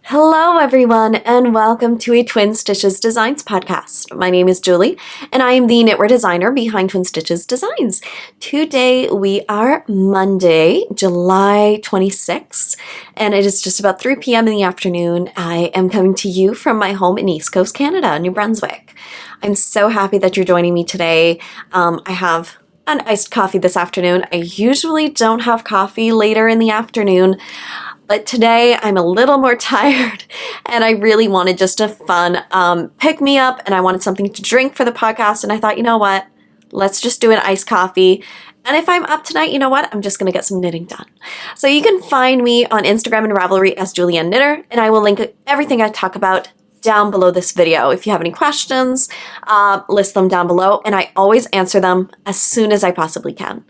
Hello everyone and welcome to a Twin Stitches Designs podcast. My name is Julie and I am the knitwear designer behind Twin Stitches Designs. Today we are Monday, July 26th, and it is just about 3 p.m. in the afternoon. I am coming to you from my home in East Coast Canada, New Brunswick. I'm so happy that you're joining me today. I have an iced coffee this afternoon. I usually don't have coffee later in the afternoon, but today I'm a little more tired and I really wanted just a fun pick-me-up, and I wanted something to drink for the podcast, and I thought, you know what, let's just do an iced coffee. And if I'm up tonight, you know what, I'm just going to get some knitting done. So you can find me on Instagram and Ravelry as Julianne Knitter, and I will link everything I talk about down below this video. If you have any questions, list them down below, and I always answer them as soon as I possibly can.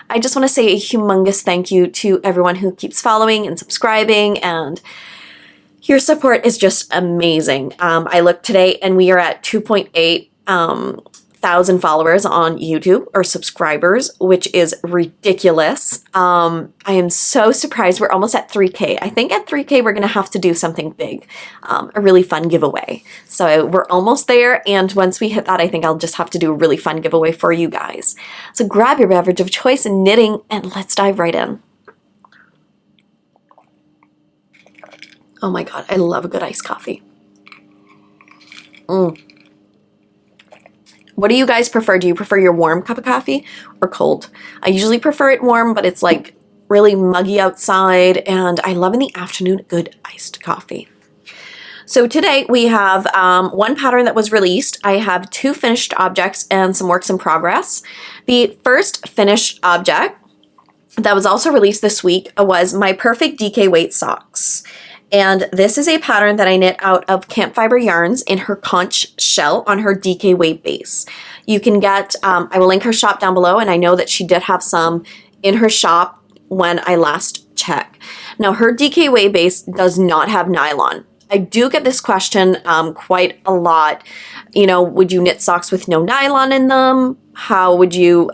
I just want to say a humongous thank you to everyone who keeps following and subscribing, and your support is just amazing. I looked today and we are at 2.8 thousand followers on YouTube, or subscribers, which is ridiculous. I am so surprised. We're almost at 3K. I think at 3K we're going to have to do something big, a really fun giveaway. So we're almost there, and once we hit that, I think I'll just have to do a really fun giveaway for you guys. So grab your beverage of choice and knitting, and let's dive right in. Oh my god, I love a good iced coffee. What do you guys prefer? Do you prefer your warm cup of coffee or cold? I usually prefer it warm, but it's like really muggy outside, and I love in the afternoon good iced coffee. So today we have one pattern that was released. I have 2 finished objects and some works in progress. The first finished object that was also released this week was my Perfect DK Weight Socks. And this is a pattern that I knit out of Camp Fiber yarns in her conch shell on her DK weight base. You can get, I will link her shop down below, and I know that she did have some in her shop when I last checked. Now her DK weight base does not have nylon. I do get this question quite a lot. You know, would you knit socks with no nylon in them? How would you,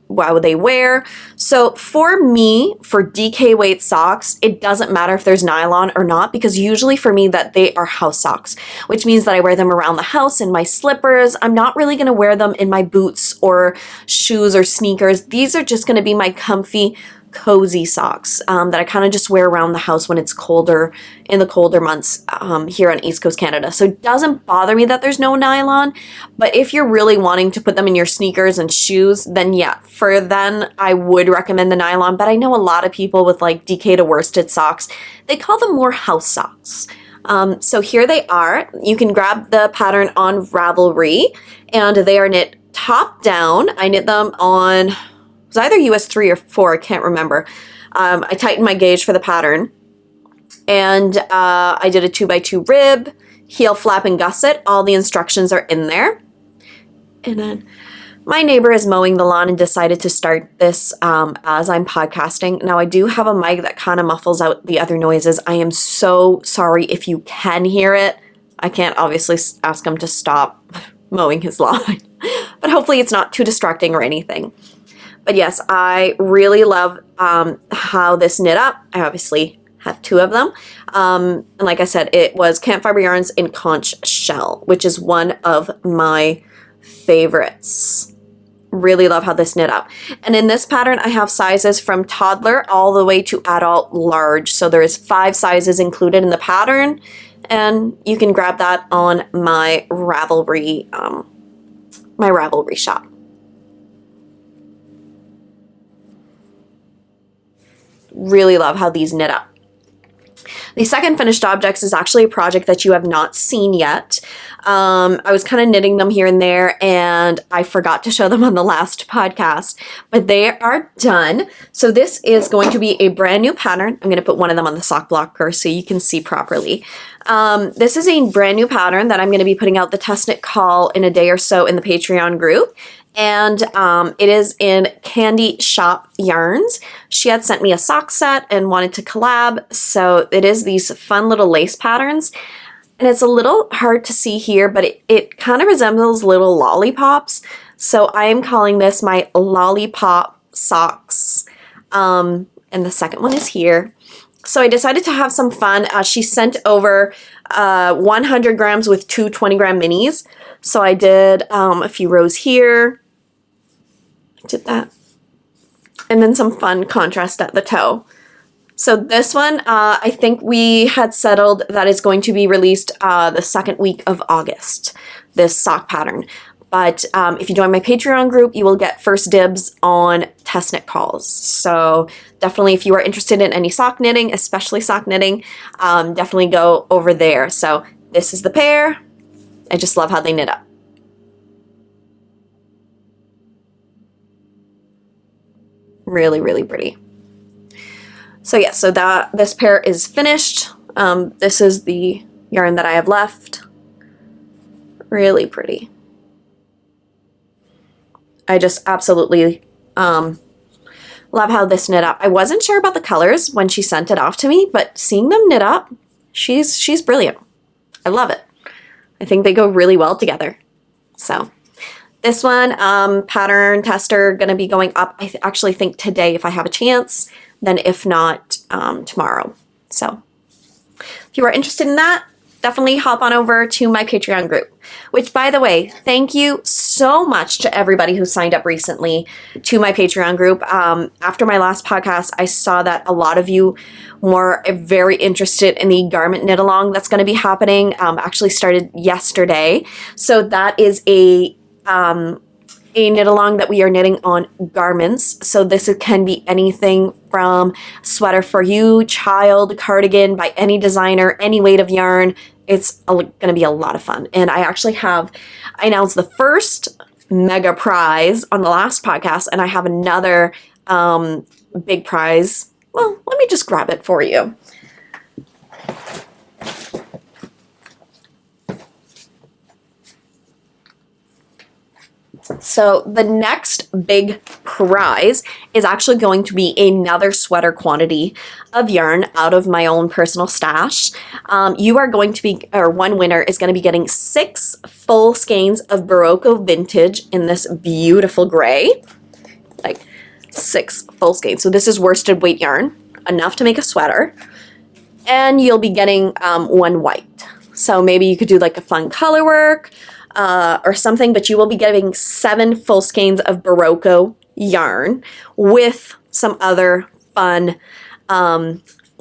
why would they wear? So for me, for DK weight socks, it doesn't matter if there's nylon or not, because usually for me that they are house socks, which means that I wear them around the house in my slippers. I'm not really going to wear them in my boots or shoes or sneakers. These are just going to be my comfy, cozy socks that I kind of just wear around the house when it's colder, in the colder months here on East Coast Canada. So it doesn't bother me that there's no nylon, but if you're really wanting to put them in your sneakers and shoes, then yeah, for then I would recommend the nylon. But I know a lot of people with like DK to worsted socks, they call them more house socks. So here they are. You can grab the pattern on Ravelry, and they are knit top down. I knit them on, it was either US 3 or 4, I can't remember. I tightened my gauge for the pattern, and I did a 2x2 rib, heel flap, and gusset. All the instructions are in there. And then my neighbor is mowing the lawn and decided to start this as I'm podcasting. Now I do have a mic that kind of muffles out the other noises. I am so sorry if you can hear it. I can't obviously ask him to stop mowing his lawn, but hopefully it's not too distracting or anything. But yes, I really love how this knit up. I obviously have 2 of them. And like I said, it was Camp Fiber yarns in conch shell, which is one of my favorites. Really love how this knit up. And in this pattern, I have sizes from toddler all the way to adult large. So there is 5 sizes included in the pattern, and you can grab that on my Ravelry, shop. Really love how these knit up. The second finished objects is actually a project that you have not seen yet. I was kind of knitting them here and there, and I forgot to show them on the last podcast, but they are done. So this is going to be a brand new pattern. I'm going to put one of them on the sock blocker so you can see properly. This is a brand new pattern that I'm going to be putting out the test knit call in a day or so in the Patreon group. And it is in Candy Shop Yarns. She had sent me a sock set and wanted to collab, so it is these fun little lace patterns. And it's a little hard to see here, but it kind of resembles little lollipops. So I am calling this my Lollipop socks. And the second one is here. So I decided to have some fun. She sent over 100 grams with two 20-gram minis. So I did a few rows here. I did that. And then some fun contrast at the toe. So this one, I think we had settled that is going to be released the second week of August, this sock pattern. But if you join my Patreon group, you will get first dibs on test knit calls. So definitely if you are interested in any sock knitting, especially sock knitting, definitely go over there. So this is the pair. I just love how they knit up. Really, really pretty. So yeah, so this pair is finished. This is the yarn that I have left. Really pretty. I just absolutely love how this knit up. I wasn't sure about the colors when she sent it off to me, but seeing them knit up, she's brilliant. I love it. I think they go really well together. So this one, pattern tester, gonna be going up, I actually think today if I have a chance, then if not, tomorrow. So if you are interested in that, definitely hop on over to my Patreon group, which, by the way, thank you so much to everybody who signed up recently to my Patreon group. After my last podcast, I saw that a lot of you were very interested in the garment knit along that's going to be happening. Actually started yesterday. So that is a knit along that we are knitting on garments. So this can be anything from sweater for you, child, cardigan by any designer, any weight of yarn. It's going to be a lot of fun. And I announced the first mega prize on the last podcast, and I have another big prize. Well, let me just grab it for you. So the next big prize is actually going to be another sweater quantity of yarn out of my own personal stash. You are going to be, or one winner is going to be getting 6 full skeins of Barocco Vintage in this beautiful gray. Like 6 full skeins. So this is worsted weight yarn, enough to make a sweater. And you'll be getting one white. So maybe you could do like a fun color work, or something, but you will be getting 7 full skeins of Barocco yarn with some other fun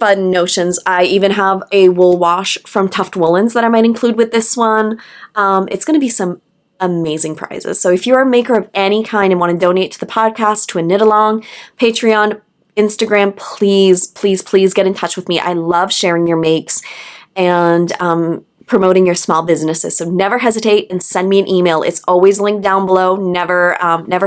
notions. I even have a wool wash from Tuft Woolens that I might include with this one. It's going to be some amazing prizes. So if you're a maker of any kind and want to donate to the podcast, to a knit along, Patreon, Instagram, please, please, please get in touch with me. I love sharing your makes and promoting your small businesses. So never hesitate and send me an email. It's always linked down below. Never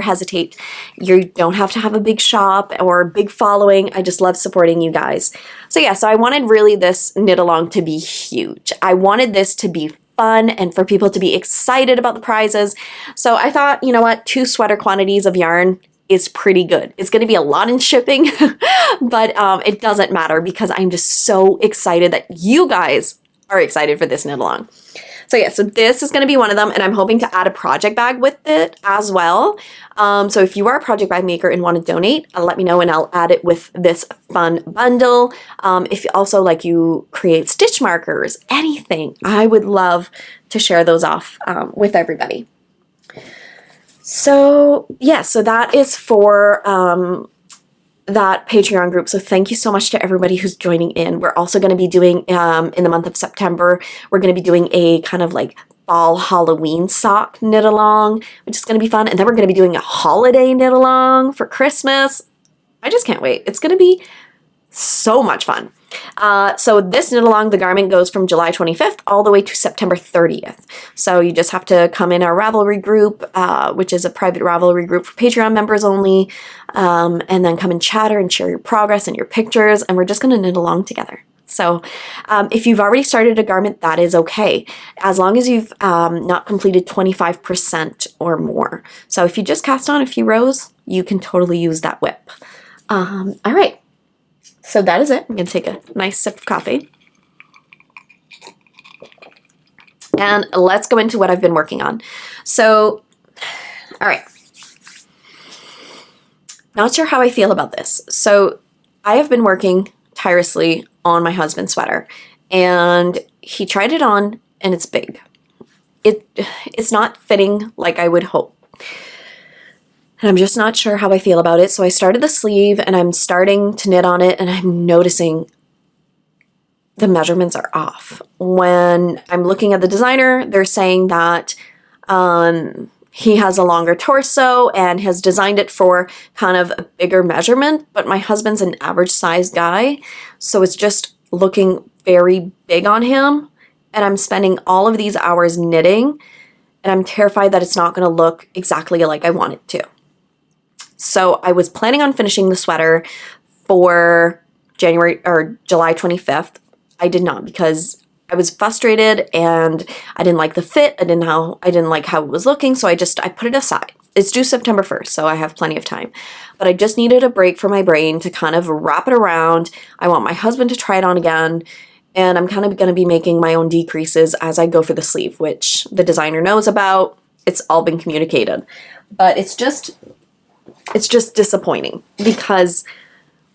hesitate. You don't have to have a big shop or big following. I just love supporting you guys. So yeah, so I wanted really this knit along to be huge. I wanted this to be fun and for people to be excited about the prizes. So I thought, you know what, 2 sweater quantities of yarn is pretty good. It's going to be a lot in shipping, but it doesn't matter because I'm just so excited that you guys are excited for this knit along. So yeah, so this is going to be one of them, and I'm hoping to add a project bag with it as well. So if you are a project bag maker and want to donate, let me know and I'll add it with this fun bundle. If also like you create stitch markers, anything, I would love to share those off with everybody. So yeah, so that is for that Patreon group. So thank you so much to everybody who's joining in. We're also going to be doing, in the month of September, we're going to be doing a kind of like fall Halloween sock knit along, which is going to be fun. And then we're going to be doing a holiday knit along for Christmas. I just can't wait. It's going to be so much fun. So this knit along, the garment goes from July 25th all the way to September 30th. So you just have to come in our Ravelry group, which is a private Ravelry group for Patreon members only, and then come and chatter and share your progress and your pictures, and we're just going to knit along together. So if you've already started a garment, that is okay, as long as you've not completed 25% or more. So if you just cast on a few rows, you can totally use that whip. All right. So that is it. I'm going to take a nice sip of coffee. And let's go into what I've been working on. So, all right. Not sure how I feel about this. So I have been working tirelessly on my husband's sweater, and he tried it on, and it's big. It's not fitting like I would hope. And I'm just not sure how I feel about it. So I started the sleeve, and I'm starting to knit on it, and I'm noticing the measurements are off. When I'm looking at the designer, they're saying that he has a longer torso and has designed it for kind of a bigger measurement, but my husband's an average size guy, so it's just looking very big on him, and I'm spending all of these hours knitting, and I'm terrified that it's not going to look exactly like I want it to. So I was planning on finishing the sweater for July 25th. I did not, because I was frustrated and I didn't like the fit. I didn't like how it was looking, so I put it aside. It's due September 1st, so I have plenty of time. But I just needed a break for my brain to kind of wrap it around. I want my husband to try it on again, and I'm kind of going to be making my own decreases as I go for the sleeve, which the designer knows about. It's all been communicated. But it's just disappointing, because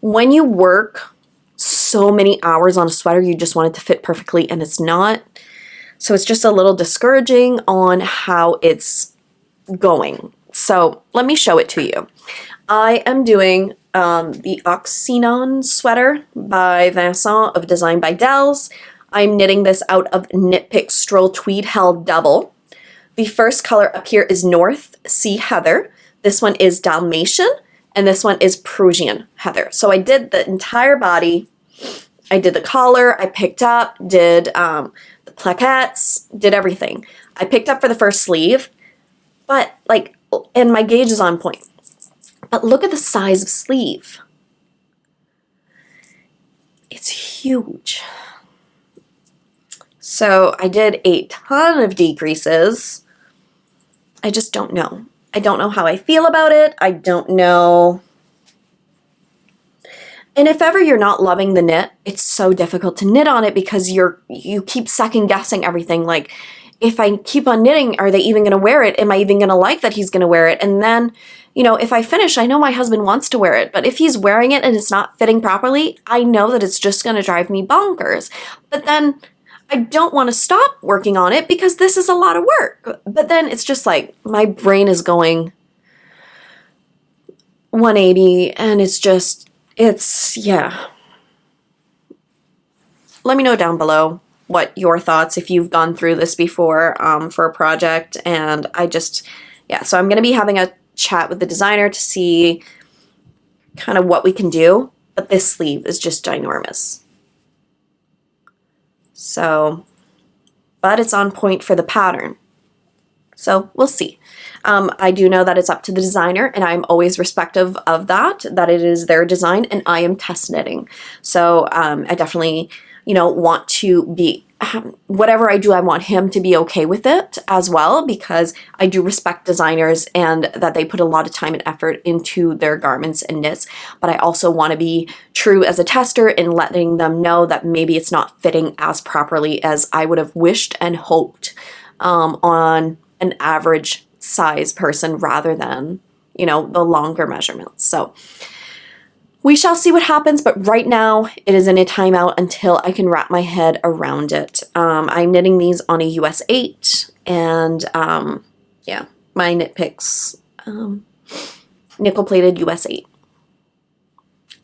when you work so many hours on a sweater, you just want it to fit perfectly, and it's not. So it's just a little discouraging on how it's going. So let me show it to you. I am doing the Oxynon sweater by Vincent of Design by Delz. I'm knitting this out of Knit Pick Stroll Tweed Held Double. The first color up here is North Sea Heather. This one is Dalmatian, and this one is Peruvian Heather. So I did the entire body. I did the collar, I picked up, did the plaquettes, did everything. I picked up for the first sleeve, and my gauge is on point. But look at the size of sleeve. It's huge. So I did a ton of decreases. I just don't know. I don't know how I feel about it. I don't know. And if ever you're not loving the knit, it's so difficult to knit on it, because you keep second guessing everything. Like, if I keep on knitting, are they even going to wear it? Am I even going to like that he's going to wear it? And then, if I finish, I know my husband wants to wear it, but if he's wearing it and it's not fitting properly, I know that it's just going to drive me bonkers. But then I don't want to stop working on it, because this is a lot of work. But then it's just like my brain is going 180, and yeah. Let me know down below what your thoughts, if you've gone through this before for a project. And so I'm going to be having a chat with the designer to see kind of what we can do. But this sleeve is just ginormous. So, but it's on point for the pattern. So we'll see. I do know that it's up to the designer, and I'm always respectful of that it is their design, and I am test knitting. So I definitely, want to be, whatever I do, I want him to be okay with it as well, because I do respect designers and that they put a lot of time and effort into their garments and knits. But I also want to be true as a tester in letting them know that maybe it's not fitting as properly as I would have wished and hoped on an average size person, rather than, the longer measurements. So we shall see what happens, but right now it is in a timeout until I can wrap my head around it. I'm knitting these on a US 8, and my Knit Picks nickel plated US 8.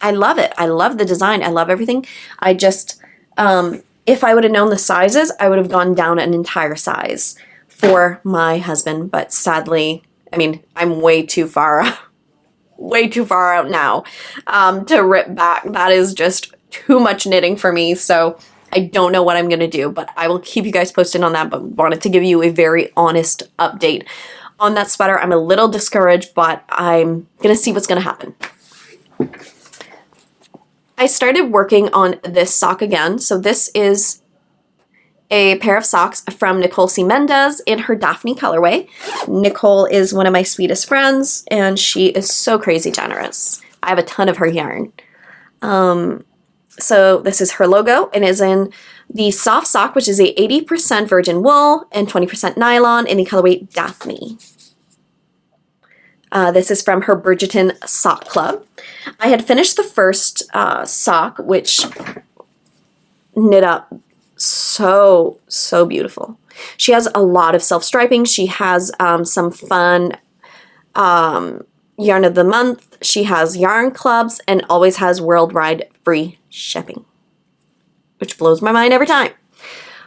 I love it. I love the design. I love everything. I just, if I would have known the sizes, I would have gone down an entire size for my husband, but sadly, I'm way too far out now to rip back. That is just too much knitting for me, so I don't know what I'm going to do, but I will keep you guys posted on that, but wanted to give you a very honest update on that sweater. I'm a little discouraged, but I'm going to see what's going to happen. I started working on this sock again, so this is a pair of socks from Nicole Mendez in her Daphne colorway. Nicole is one of my sweetest friends, and she is so crazy generous. I have a ton of her yarn. So this is her logo, and is in the soft sock, which is a 80% virgin wool and 20% nylon in the colorway Daphne. This is from her Bridgerton Sock Club. I had finished the first sock, which knit up so beautiful. She has a lot of self-striping. She has some fun yarn of the month. She has yarn clubs and always has worldwide free shipping, which blows my mind every time.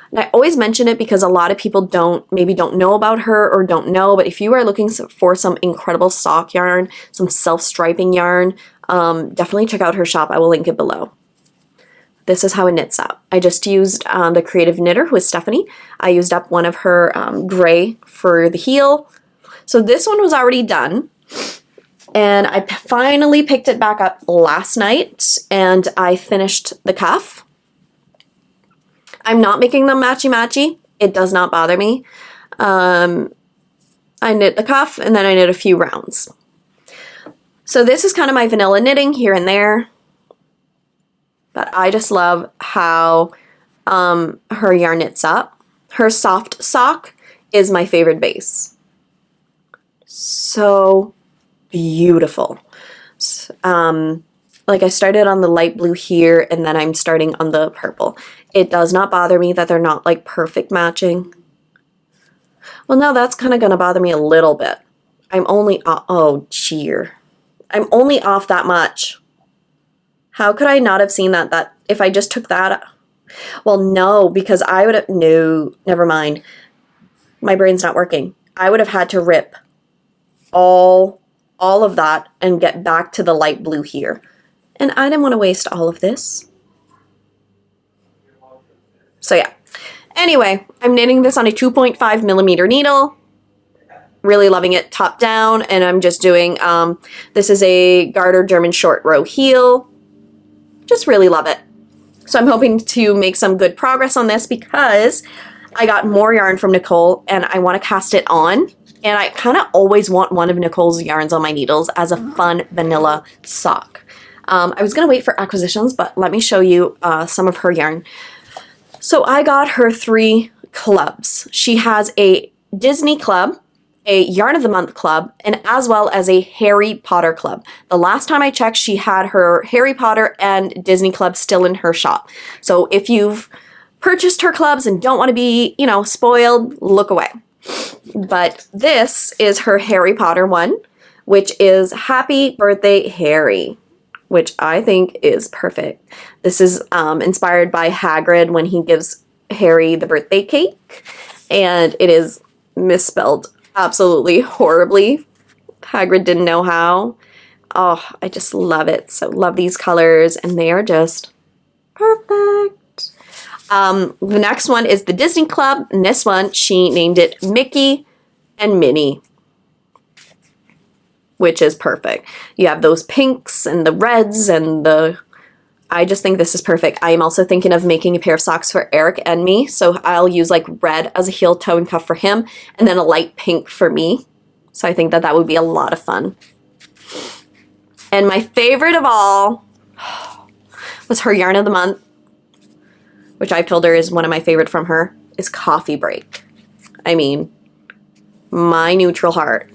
And I always mention it because a lot of people maybe don't know about her or don't know, but if you are looking for some incredible sock yarn, some self-striping yarn, definitely check out her shop. I will link it below. This is how it knits up. I just used the Creative Knitter, who is Stephanie. I used up one of her gray for the heel. So this one was already done. And I finally picked it back up last night and I finished the cuff. I'm not making them matchy-matchy. It does not bother me. I knit the cuff and then I knit a few rounds. So this is kind of my vanilla knitting here and there. But I just love how her yarn knits up. Her soft sock is my favorite base. So beautiful. Like I started on the light blue here and then I'm starting on the purple. It does not bother me that they're not like perfect matching. Well, no, that's kind of going to bother me a little bit. I'm only, oh, cheer. I'm only off that much. How could I not have seen that if I just took that? Well, no, because I would have, no, never mind. My brain's not working. I would have had to rip all of that and get back to the light blue here. And I didn't want to waste all of this. So yeah. Anyway, I'm knitting this on a 2.5 millimeter needle. Really loving it top down. And I'm just doing, this is a garter German short row heel. Just really love it. So I'm hoping to make some good progress on this because I got more yarn from Nicole and I want to cast it on. And I kind of always want one of Nicole's yarns on my needles as a fun vanilla sock. I was going to wait for acquisitions, but let me show you some of her yarn. So I got her 3 clubs. She has a Disney club, a Yarn of the Month club, and as well as a Harry Potter club. The last time I checked, she had her Harry Potter and Disney club still in her shop. So if you've purchased her clubs and don't want to be, you know, spoiled, look away. But this is her Harry Potter one, which is Happy Birthday Harry, which I think is perfect. This is inspired by Hagrid when he gives Harry the birthday cake, and it is misspelled absolutely horribly. Hagrid didn't know how. Oh, I just love it. So love these colors, and they are just perfect. The next one is the Disney Club, and this one, she named it Mickey and Minnie, which is perfect. You have those pinks and the reds and the... I just think this is perfect. I am also thinking of making a pair of socks for Eric and me, so I'll use like red as a heel, toe, and cuff for him, and then a light pink for me. So I think that that would be a lot of fun. And my favorite of all was her Yarn of the Month, which I've told her is one of my favorite from her, is Coffee Break. I mean, my neutral heart.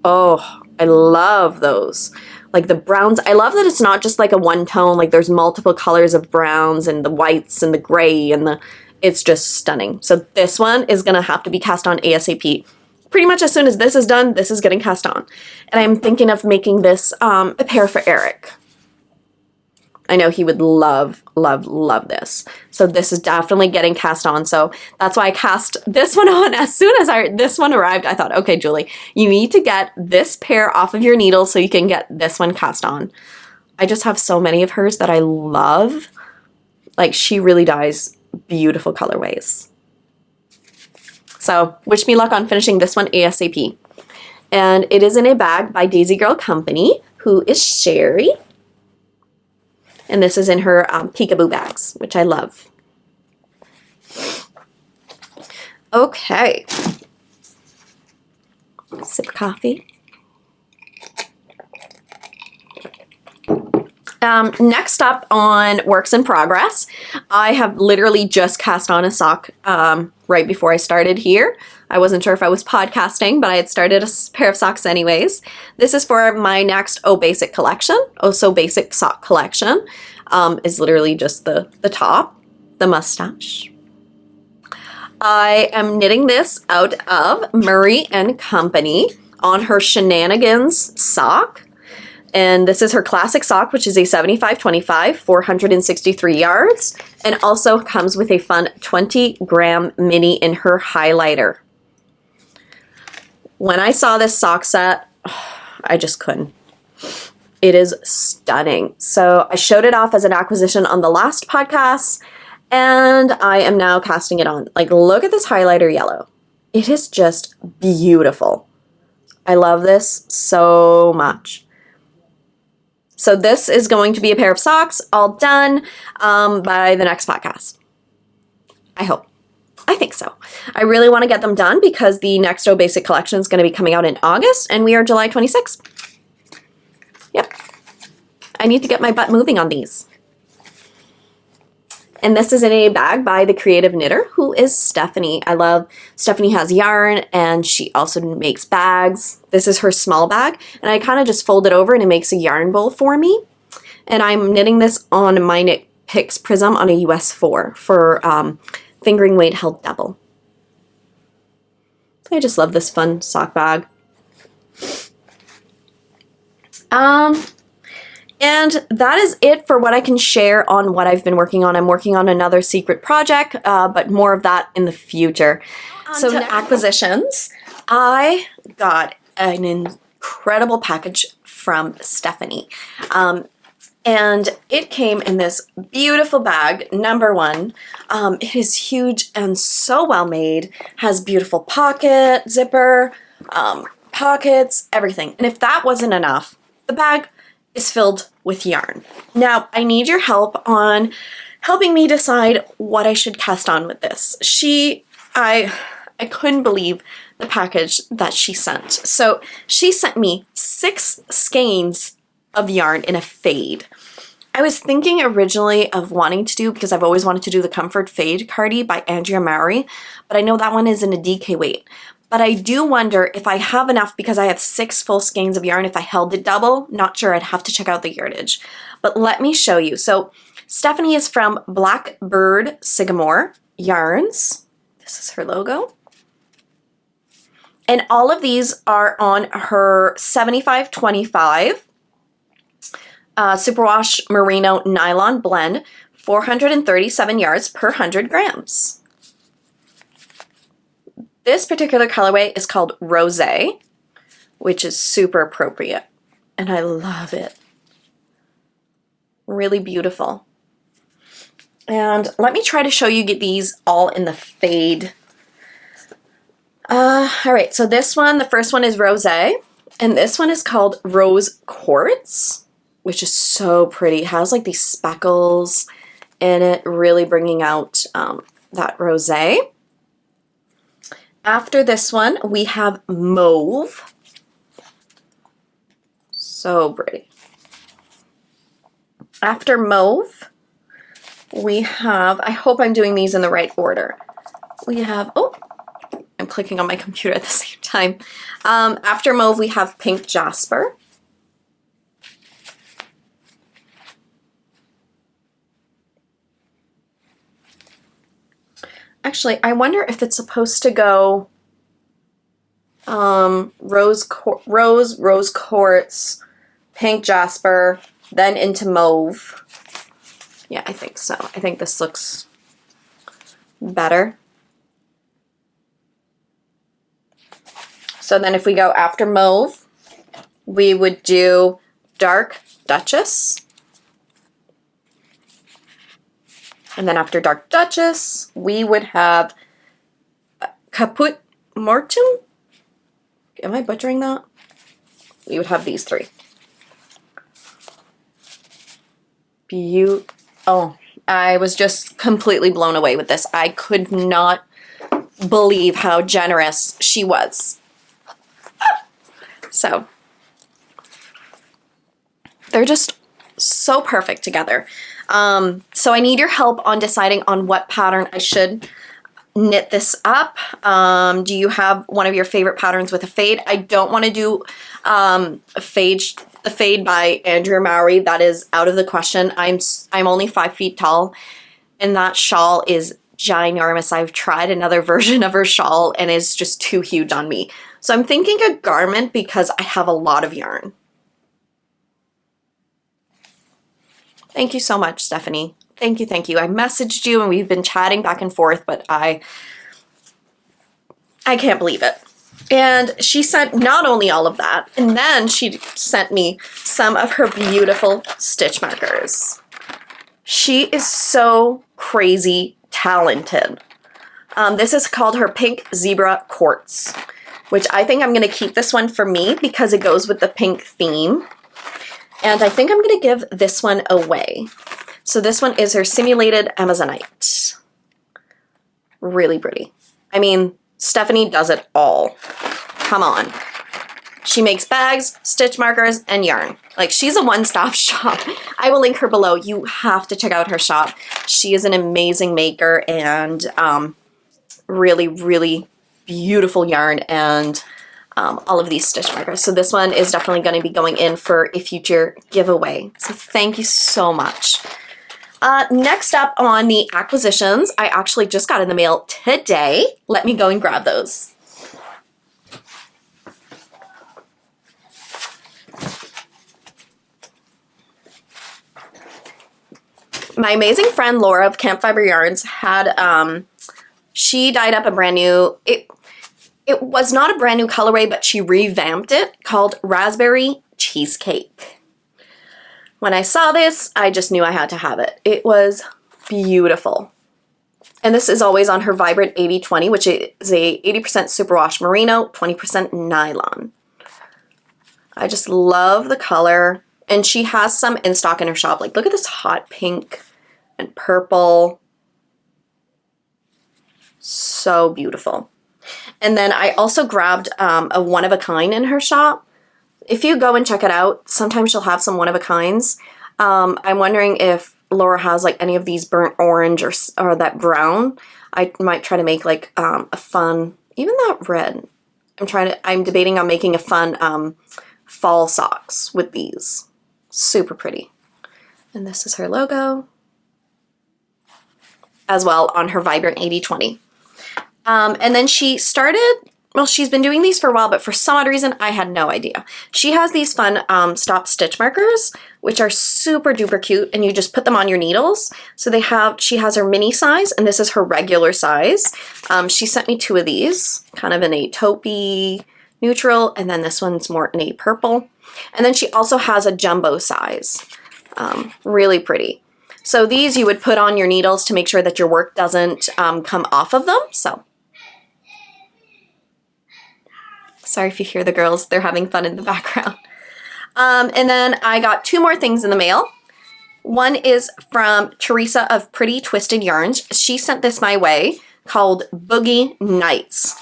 Oh, I love those. Like the browns, I love that it's not just like a one tone, like there's multiple colors of browns and the whites and the gray and the, it's just stunning. So this one is gonna have to be cast on ASAP. Pretty much as soon as this is done, this is getting cast on. And I'm thinking of making this a pair for Eric. I know he would love, love, love this. So this is definitely getting cast on. So that's why I cast this one on. As soon as this one arrived, I thought, okay, Julie, you need to get this pair off of your needle so you can get this one cast on. I just have so many of hers that I love. Like, she really dyes beautiful colorways. So wish me luck on finishing this one ASAP. And it is in a bag by Daisy Girl Company, who is Sherry. And this is in her peekaboo bags, which I love. Okay. Sip of coffee. Next up on works in progress, I have literally just cast on a sock right before I started here. I wasn't sure if I was podcasting, but I had started a pair of socks anyways. This is for my next Oh Basic collection. Oh So Basic sock collection is literally just the top, the mustache. I am knitting this out of Murray & Company on her Shenanigans sock. And this is her classic sock, which is a 75-25, 463 yards, and also comes with a fun 20-gram mini in her highlighter. When I saw this sock set, I just couldn't. It is stunning. So I showed it off as an acquisition on the last podcast, and I am now casting it on. Like, look at this highlighter yellow. It is just beautiful. I love this so much. So this is going to be a pair of socks, all done by the next podcast. I hope. I think so. I really want to get them done because the next Oh Basic collection is going to be coming out in August, and we are July 26th. Yep. I need to get my butt moving on these. And this is in a bag by the creative knitter, who is Stephanie. I love Stephanie has yarn, and she also makes bags. This is her small bag, and I kind of just fold it over and it makes a yarn bowl for me. And I'm knitting this on my Knit Picks Prism on a US 4 for fingering weight held double. I just love this fun sock bag. And that is it for what I can share on what I've been working on. I'm working on another secret project, but more of that in the future. So acquisitions, I got an incredible package from Stephanie. And it came in this beautiful bag, number one. It is huge and so well made, has beautiful pocket, zipper, pockets, everything. And if that wasn't enough, the bag is filled with yarn. Now, I need your help on helping me decide what I should cast on with this. I couldn't believe the package that she sent. So she sent me 6 skeins of yarn in a fade. I was thinking originally of wanting to do, because I've always wanted to do the Comfort Fade Cardi by Andrea Mowry, but I know that one is in a DK weight. But I do wonder if I have enough, because I have 6 full skeins of yarn, if I held it double. Not sure, I'd have to check out the yardage. But let me show you. So Stephanie is from Blackbird Sycamore Yarns. This is her logo. And all of these are on her 75-25 Superwash Merino Nylon Blend, 437 yards per 100 grams. This particular colorway is called Rosé, which is super appropriate, and I love it. Really beautiful. And let me try to show you these all in the fade. All right, so this one, the first one is Rosé, and this one is called Rose Quartz, which is so pretty. It has like these speckles in it, really bringing out that rosé. After this one, we have Mauve. So pretty. After Mauve, we have, I hope I'm doing these in the right order. We have, oh, I'm clicking on my computer at the same time. After Mauve, we have Pink Jasper. Actually, I wonder if it's supposed to go rose quartz, pink jasper, then into mauve. Yeah, I think so. I think this looks better. So then if we go after mauve, we would do dark Duchess. And then after Dark Duchess, we would have Caput Mortum. Am I butchering that? We would have these 3. Oh, I was just completely blown away with this. I could not believe how generous she was. So, they're just so perfect together. So I need your help on deciding on what pattern I should knit this up. Do you have one of your favorite patterns with a fade? I don't want to do the fade by Andrea Mowry. That is out of the question. I'm only 5 feet tall, and that shawl is ginormous. I've tried another version of her shawl and it's just too huge on me. So I'm thinking a garment because I have a lot of yarn. Thank you so much, Stephanie. Thank you, thank you. I messaged you and we've been chatting back and forth, but I can't believe it. And she sent not only all of that, and then she sent me some of her beautiful stitch markers. She is so crazy talented. This is called her Pink Zebra Quartz, which I think I'm going to keep this one for me because it goes with the pink theme. And I think I'm going to give this one away. So this one is her Simulated Amazonite. Really pretty. I mean, Stephanie does it all. Come on. She makes bags, stitch markers, and yarn. Like, she's a one-stop shop. I will link her below. You have to check out her shop. She is an amazing maker and really, really beautiful yarn and all of these stitch markers. So this one is definitely going to be going in for a future giveaway. So thank you so much. Next up on the acquisitions, I actually just got in the mail today. Let me go and grab those. My amazing friend Laura of Camp Fiber Yarns had, she dyed up a brand new, it was not a brand new colorway, but she revamped it, called Raspberry Cheesecake. When I saw this, I just knew I had to have it. It was beautiful. And this is always on her Vibrant 80/20, which is a 80% superwash merino, 20% nylon. I just love the color. And she has some in stock in her shop. Like, look at this hot pink and purple. So beautiful. And then I also grabbed a one-of-a-kind in her shop. If you go and check it out, sometimes she'll have some one-of-a-kinds. I'm wondering if Laura has like any of these burnt orange or that brown. I might try to make like a fun, even that red. I'm debating on making a fun fall socks with these. Super pretty. And this is her logo as well on her Vibrant 80/20. And then she started, well, she's been doing these for a while, but for some odd reason, I had no idea. She has these fun stop stitch markers, which are super duper cute, and you just put them on your needles. So she has her mini size, and this is her regular size. She sent me 2 of these, kind of in a taupey neutral, and then this one's more in a purple. And then she also has a jumbo size. Really pretty. So these you would put on your needles to make sure that your work doesn't come off of them. So sorry if you hear the girls, they're having fun in the background. And then I got 2 more things in the mail. One is from Teresa of Pretty Twisted Yarns. She sent this my way, called Boogie Nights,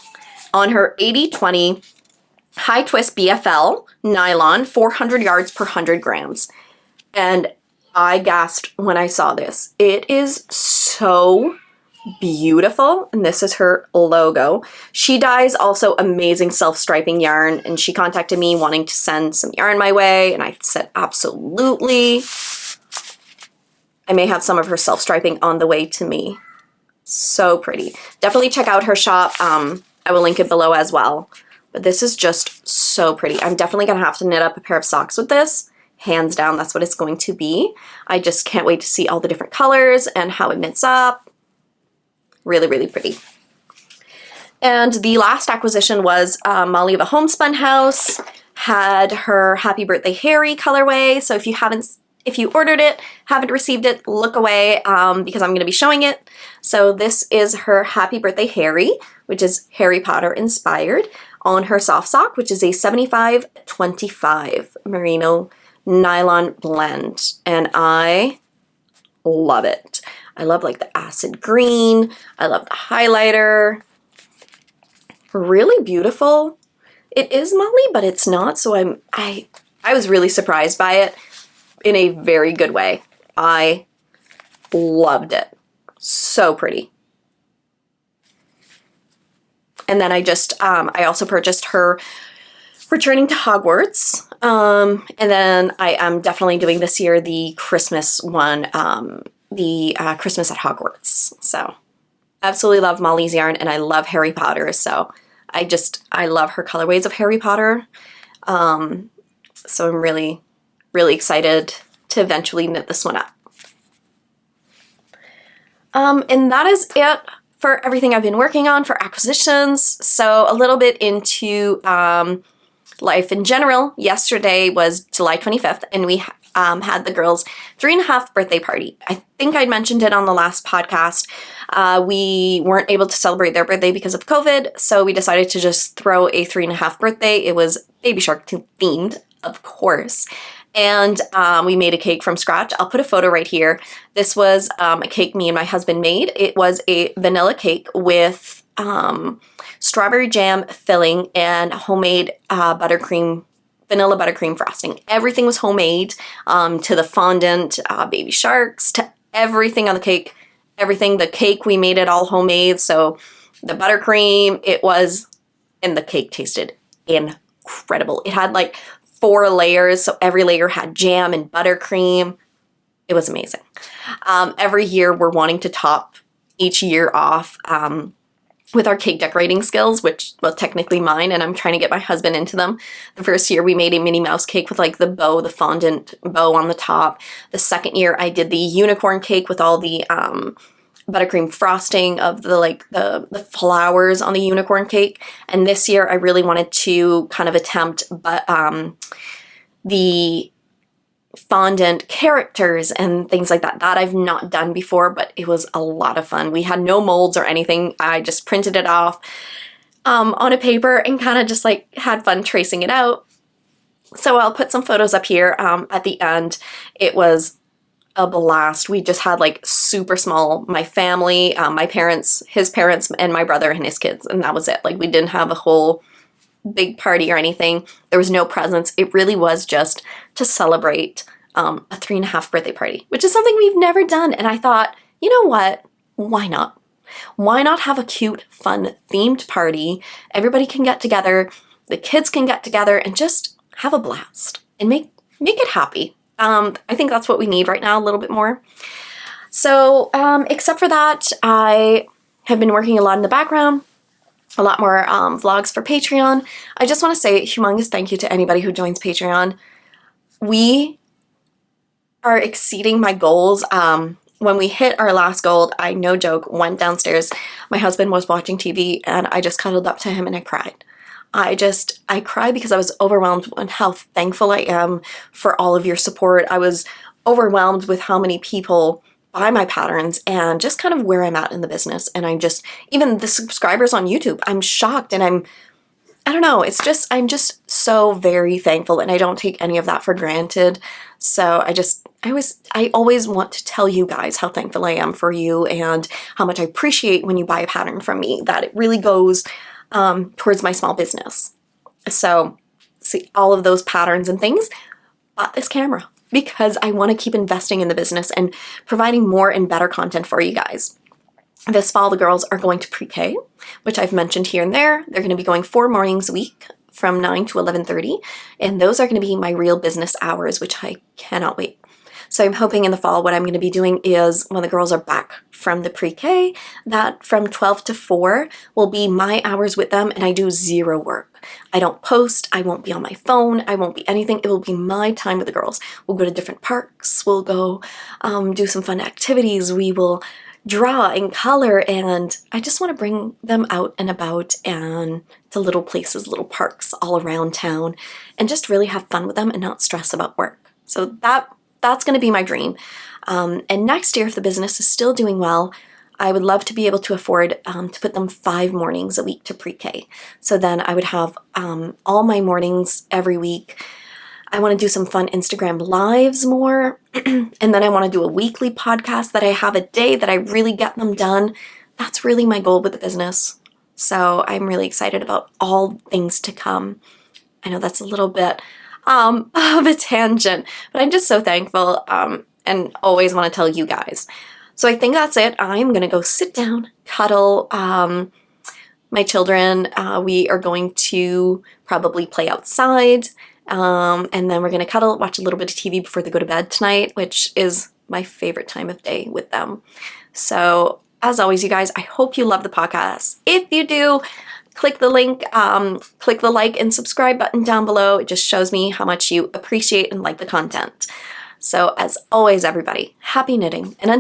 on her 80/20 high twist BFL nylon, 400 yards per 100 grams. And I gasped when I saw this. It is so beautiful, and this is her logo. She dyes also amazing self-striping yarn, and she contacted me wanting to send some yarn my way, and I said absolutely. I may have some of her self-striping on the way to me. So pretty. Definitely check out her shop. I will link it below as well. But this is just so pretty. I'm definitely gonna have to knit up a pair of socks with this. Hands down, that's what it's going to be. I just can't wait to see all the different colors and how it knits up. Really, really pretty. And the last acquisition was Molly of a Homespun House had her Happy Birthday Harry colorway. So if you ordered it, haven't received it, look away because I'm going to be showing it. So this is her Happy Birthday Harry, which is Harry Potter inspired, on her soft sock, which is a 75/25 merino nylon blend. And I love it. I love like the acid green. I love the highlighter. Really beautiful. It is Molly, but it's not. So I was really surprised by it. in a very good way. I loved it. So pretty. And then I also purchased her Returning to Hogwarts. And then I am definitely doing this year the Christmas one, the Christmas at Hogwarts. So absolutely love Molly's yarn, and I love Harry Potter. So I love her colorways of Harry Potter. So I'm really, really excited to eventually knit this one up. And that is it for everything I've been working on for acquisitions. So a little bit into life in general. Yesterday was July 25th, and we had the girls' 3.5 birthday party. I think I mentioned it on the last podcast. We weren't able to celebrate their birthday because of COVID, so we decided to just throw a 3.5 birthday. It was Baby Shark themed, of course. And we made a cake from scratch. I'll put a photo right here. This was a cake me and my husband made. It was a vanilla cake with strawberry jam filling and homemade vanilla buttercream frosting. Everything was homemade, to the fondant, baby sharks, to everything on the cake. The cake, we made it all homemade. So the buttercream, and the cake tasted incredible. It had like 4 layers, so every layer had jam and buttercream. It was amazing. Every year we're wanting to top each year off with our cake decorating skills, which, well, technically mine, and I'm trying to get my husband into them. The first year we made a Minnie Mouse cake with like the bow, the fondant bow on the top. The second year I did the unicorn cake with all the buttercream frosting of the flowers on the unicorn cake. And this year I really wanted to kind of attempt the fondant characters and things like that I've not done before, but it was a lot of fun. We had no molds or anything. I just printed it off on a paper and kind of just like had fun tracing it out. So I'll put some photos up here at the end. It was a blast. We just had like super small, my family, my parents, his parents, and my brother and his kids, and that was it. Like, we didn't have a whole big party or anything. There was no presents. It really was just to celebrate a 3.5 birthday party, which is something we've never done. And I thought, you know what? Why not? Why not have a cute, fun, themed party? Everybody can get together, the kids can get together, and just have a blast and make it happy. I think that's what we need right now, a little bit more. So, except for that, I have been working a lot in the background, a lot more vlogs for Patreon. I just want to say a humongous thank you to anybody who joins Patreon. We are exceeding my goals. When we hit our last goal, I, no joke, went downstairs. My husband was watching TV and I just cuddled up to him and I cried. I cried because I was overwhelmed and how thankful I am for all of your support. I was overwhelmed with how many people buy my patterns and just kind of where I'm at in the business. And even the subscribers on YouTube, I'm shocked and I don't know, I'm just so very thankful and I don't take any of that for granted. So I always want to tell you guys how thankful I am for you and how much I appreciate when you buy a pattern from me, that it really goes towards my small business. So see, all of those patterns and things, bought this camera because I want to keep investing in the business and providing more and better content for you guys. This fall, the girls are going to pre-K, which I've mentioned here and there. They're going to be going 4 mornings a week from 9 to 11:30, and those are going to be my real business hours, which I cannot wait. So I'm hoping in the fall what I'm going to be doing is when the girls are back from the pre-K, that from 12 to 4 will be my hours with them and I do 0 work. I don't post, I won't be on my phone, I won't be anything. It will be my time with the girls. We'll go to different parks, we'll go do some fun activities, we will draw and color, and I just want to bring them out and about and to little places, little parks all around town, and just really have fun with them and not stress about work. So that's going to be my dream. And next year, if the business is still doing well, I would love to be able to afford to put them 5 mornings a week to pre-K. So then I would have all my mornings every week. I want to do some fun Instagram lives more. And then I want to do a weekly podcast that I have a day that I really get them done. That's really my goal with the business. So I'm really excited about all things to come. I know that's a little bit of a tangent, but I'm just so thankful and always want to tell you guys. So I think that's it. I'm gonna go sit down, cuddle my children. We are going to probably play outside, and then we're gonna cuddle, watch a little bit of TV before they go to bed tonight, which is my favorite time of day with them. So as always, you guys, I hope you love the podcast. If you do, click the link, click the like and subscribe button down below. It just shows me how much you appreciate and like the content. So as always, everybody, happy knitting, and until